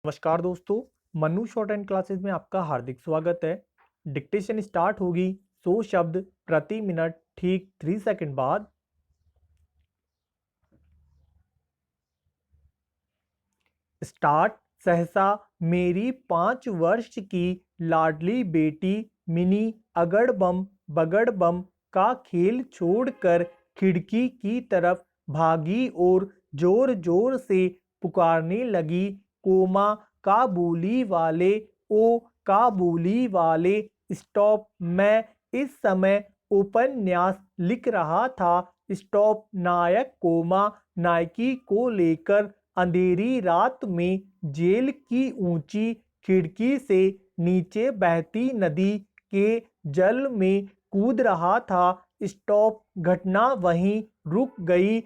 नमस्कार दोस्तों। Mannu short and classes में आपका हार्दिक स्वागत है। डिक्टेशन स्टार्ट होगी 100 शब्द प्रति मिनट ठीक 3 सेकंड बाद। स्टार्ट। सहसा मेरी 5 वर्ष की लाडली बेटी मिनी अगड़ बम बगड़ बम का खेल छोड़कर खिड़की की तरफ भागी और जोर जोर से पुकारने लगी, कोमा काबुली वाले, ओ काबुली वाले स्टॉप। मैं इस समय उपन्यास लिख रहा था। स्टॉप। नायक कोमा नायकी को लेकर अंधेरी रात में जेल की ऊंची खिड़की से नीचे बहती नदी के जल में कूद रहा था। स्टॉप। घटना वहीं रुक गई।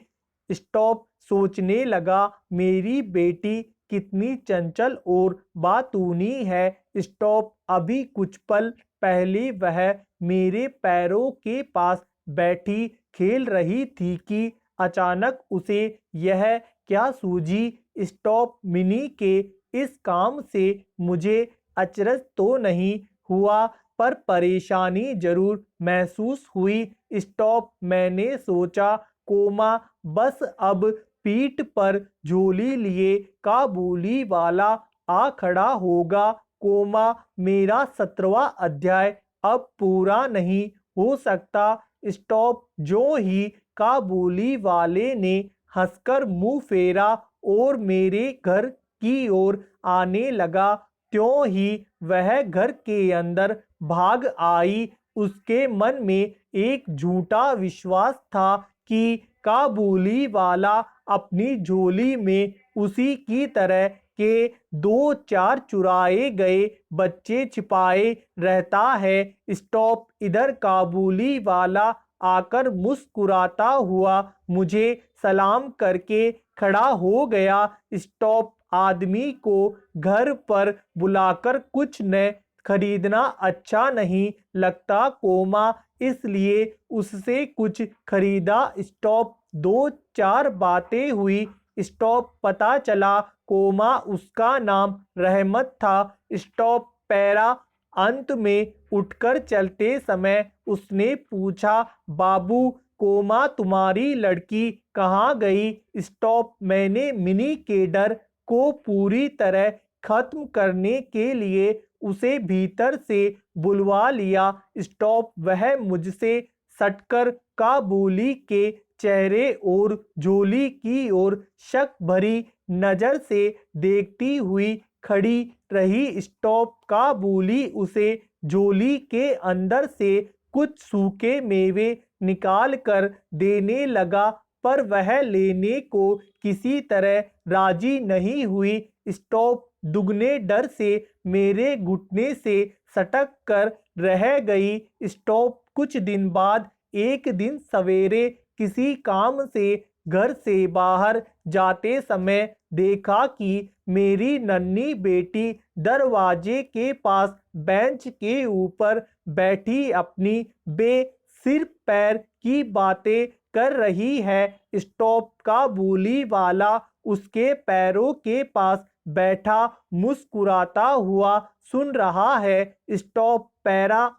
स्टॉप। सोचने लगा, मेरी बेटी कितनी चंचल और बातूनी है। स्टॉप। अभी कुछ पल पहले वह मेरे पैरों के पास बैठी खेल रही थी कि अचानक उसे यह क्या सूझी। स्टॉप। मिनी के इस काम से मुझे अचरज तो नहीं हुआ, पर परेशानी जरूर महसूस हुई। स्टॉप। मैंने सोचा, कोमा बस अब पीठ पर झोली लिए काबुली वाला आ खड़ा होगा। कोमा मेरा 17वां अध्याय अब पूरा नहीं हो सकता। स्टॉप। जो ही काबुली वाले ने हंसकर मुंह फेरा और मेरे घर की ओर आने लगा, त्यों ही वह घर के अंदर भाग आई। उसके मन में एक झूठा विश्वास था कि काबुली वाला अपनी झोली में उसी की तरह के 2-4 चुराए गए बच्चे छिपाए रहता है। स्टॉप। इधर काबुली वाला आकर मुस्कुराता हुआ मुझे सलाम करके खड़ा हो गया। स्टॉप। आदमी को घर पर बुलाकर कुछ न खरीदना अच्छा नहीं लगता, कोमा, इसलिए उससे कुछ खरीदा। स्टॉप। 2-4 बातें हुई। स्टॉप। पता चला कोमा उसका नाम रहमत था। स्टॉप। पैरा। अंत में उठकर चलते समय उसने पूछा, बाबू, कोमा तुम्हारी लड़की कहाँ गई। स्टॉप। मैंने मिनी के डर को पूरी तरह खत्म करने के लिए उसे भीतर से बुलवा लिया। स्टॉप। वह मुझसे सटकर काबुली के चेहरे और झोली की ओर शक भरी नजर से देखती हुई खड़ी रही। स्टॉप। काबुली उसे झोली के अंदर से कुछ सूखे मेवे निकाल कर देने लगा, पर वह लेने को किसी तरह राजी नहीं हुई। स्टॉप। दुगने डर से मेरे घुटने से सटक कर रह गई। स्टॉप। कुछ दिन बाद एक दिन सवेरे किसी काम से घर से बाहर जाते समय देखा कि मेरी नन्ही बेटी दरवाजे के पास बेंच के ऊपर बैठी अपनी सिर पैर की बातें कर रही है। स्टॉप। काबुली वाला उसके पैरों के पास बैठा मुस्कुराता हुआ सुन रहा है। स्टॉप। पैरा।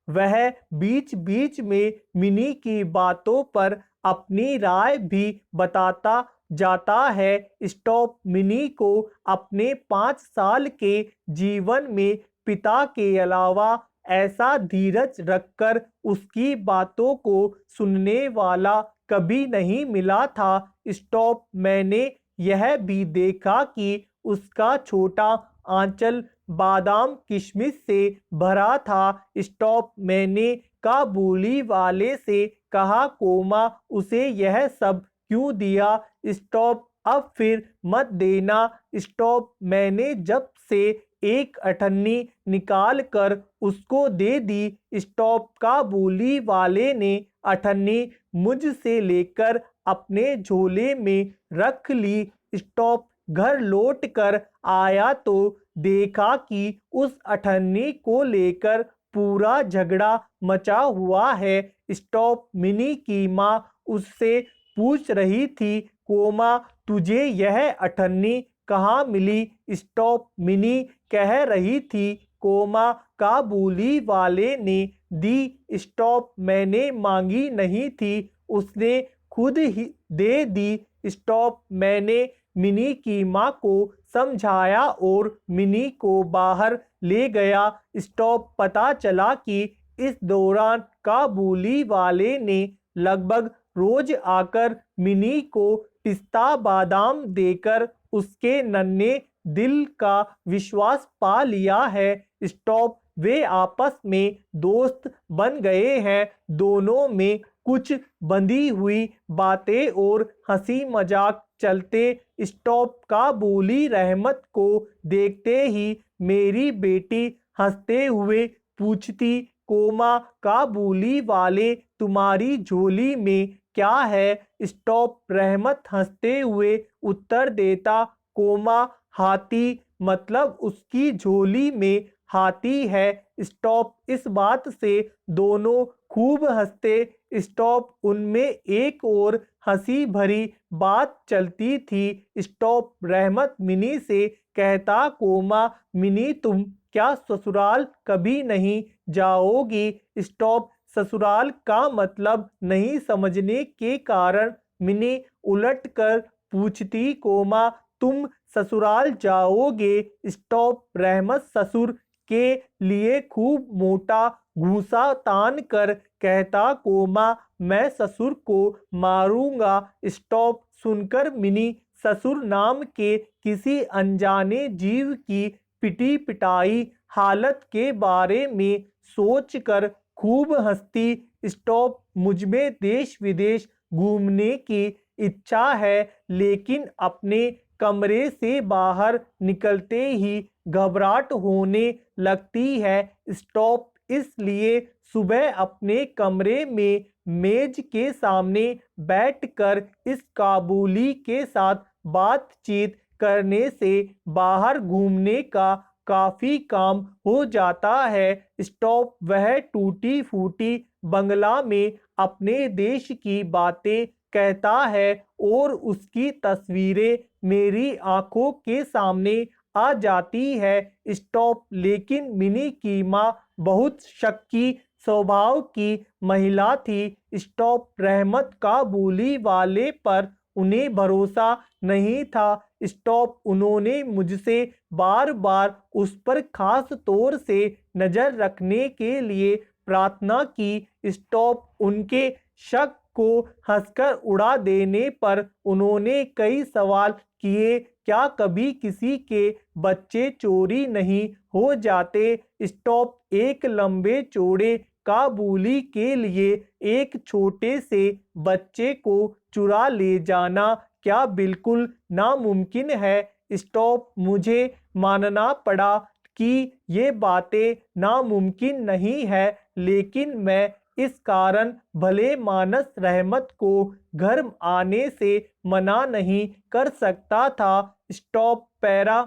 वह बीच बीच में मिनी की बातों पर अपनी राय भी बताता जाता है। स्टॉप। मिनी को अपने 5 साल के जीवन में पिता के अलावा ऐसा धीरज रखकर उसकी बातों को सुनने वाला कभी नहीं मिला था। स्टॉप। मैंने यह भी देखा कि उसका छोटा आंचल बादाम किशमिश से भरा था। स्टॉप। मैंने काबुली वाले से कहा, कोमा उसे यह सब क्यों दिया। स्टॉप। अब फिर मत देना। स्टॉप। मैंने जब से एक अठन्नी निकाल कर उसको दे दी। स्टॉप। काबुली वाले ने अठन्नी मुझसे लेकर अपने झोले में रख ली। स्टॉप। घर लौट कर आया तो देखा कि उस अठन्नी को लेकर पूरा झगड़ा मचा हुआ है। स्टॉप। मिनी की माँ उससे पूछ रही थी, कोमा तुझे यह अठन्नी कहाँ मिली? स्टॉप। मिनी कह रही थी, कोमा काबुली वाले ने दी। स्टॉप। मैंने मांगी नहीं थी, उसने खुद ही दे दी। स्टॉप। मैंने मिनी की माँ को समझाया और मिनी को बाहर ले गया। स्टॉप। पता चला कि इस दौरान काबुली वाले ने लगभग रोज आकर मिनी को पिस्ता बादाम देकर उसके नन्हे दिल का विश्वास पा लिया है। स्टॉप। वे आपस में दोस्त बन गए हैं। दोनों में कुछ बंधी हुई बातें और हंसी मजाक चलते। स्टॉप। काबुली रहमत को देखते ही मेरी बेटी हंसते हुए पूछती, कोमा काबुली वाले तुम्हारी झोली में क्या है? स्टॉप। रहमत हंसते हुए उत्तर देता, कोमा हाथी, मतलब उसकी झोली में हाथी है। स्टॉप। इस बात से दोनों खूब हंसते। स्टॉप। उनमें एक और हंसी भरी बात चलती थी। स्टॉप। रहमत मिनी से कहता, कोमा मिनी तुम क्या ससुराल कभी नहीं जाओगी? स्टॉप। ससुराल का मतलब नहीं समझने के कारण मिनी उलटकर पूछती, कोमा तुम ससुराल जाओगे? स्टॉप। रहमत ससुर के लिए खूब मोटा घूंसा तान कर कहता, कोमा मैं ससुर को मारूंगा। स्टॉप। सुनकर मिनी ससुर नाम के किसी अनजाने जीव की पिटी पिटाई हालत के बारे में सोचकर खूब हंसती। स्टॉप। मुझमें देश विदेश घूमने की इच्छा है, लेकिन अपने कमरे से बाहर निकलते ही घबराहट होने लगती है। स्टॉप। इसलिए सुबह अपने कमरे में मेज के सामने बैठकर इस काबुली के साथ बातचीत करने से बाहर घूमने का काफी काम हो जाता है। स्टॉप। वह टूटी फूटी बंगला में अपने देश की बातें कहता है और उसकी तस्वीरें मेरी आंखों के सामने आ जाती है। स्टॉप। लेकिन मिनी की माँ बहुत शक्की स्वभाव की महिला थी। स्टॉप। रहमत काबुली वाले पर उन्हें भरोसा नहीं था। स्टॉप। उन्होंने मुझसे बार बार उस पर खास तौर से नजर रखने के लिए प्रार्थना की। स्टॉप। उनके शक को हंसकर उड़ा देने पर उन्होंने कई सवाल किए, क्या कभी किसी के बच्चे चोरी नहीं हो जाते? स्टॉप। एक लंबे चौड़े काबुली के लिए एक छोटे से बच्चे को चुरा ले जाना क्या बिल्कुल नामुमकिन है? स्टॉप। मुझे मानना पड़ा कि ये बातें नामुमकिन नहीं है, लेकिन मैं इस कारण भले मानस रहमत को घर आने से मना नहीं कर सकता था। स्टॉप। पैरा।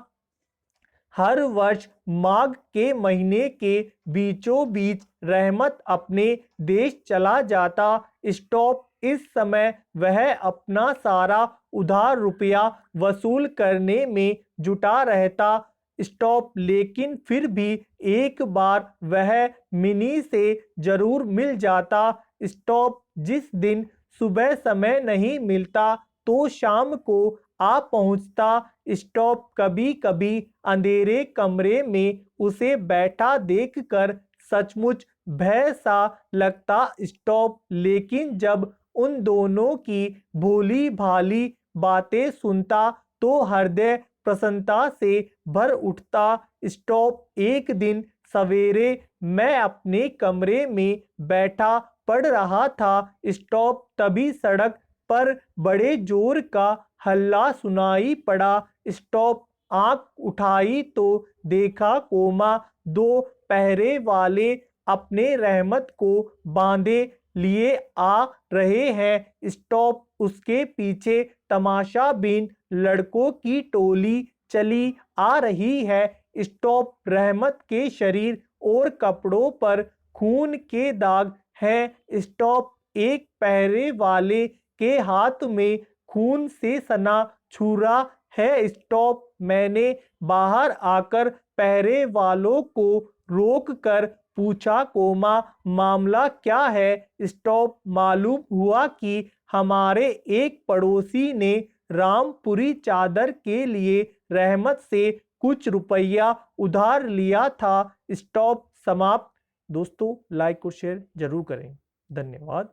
हर वर्ष माघ के महीने के बीचों बीच रहमत अपने देश चला जाता। स्टॉप। इस समय वह अपना सारा उधार रुपया वसूल करने में जुटा रहता। स्टॉप। लेकिन फिर भी एक बार वह मिनी से जरूर मिल जाता। स्टॉप। जिस दिन सुबह समय नहीं मिलता तो शाम को आ पहुंचता। स्टॉप। कभी कभी अंधेरे कमरे में उसे बैठा देखकर सचमुच भय सा लगता। स्टॉप। लेकिन जब उन दोनों की भोली भाली बातें सुनता तो हृदय प्रसन्नता से भर उठता। स्टॉप। एक दिन सवेरे मैं अपने कमरे में बैठा पढ़ रहा था। स्टॉप। तभी सड़क पर बड़े जोर का हल्ला सुनाई पड़ा। स्टॉप। आंख उठाई तो देखा, कोमा दो पहरे वाले अपने रहमत को बांधे लिए आ रहे हैं। स्टॉप। उसके पीछे तमाशाबीन लड़कों की टोली चली आ रही है। स्टॉप। रहमत के शरीर और कपड़ों पर खून के दाग हैं। स्टॉप। एक पहरे वाले के हाथ में खून से सना छुरा है। स्टॉप। मैंने बाहर आकर पहरे वालों को रोक कर पूछा, कोमा मामला क्या है। स्टॉप। मालूम हुआ कि हमारे एक पड़ोसी ने रामपुरी चादर के लिए रहमत से कुछ रुपया उधार लिया था। स्टॉप। समाप्त। दोस्तों लाइक और शेयर जरूर करें। धन्यवाद।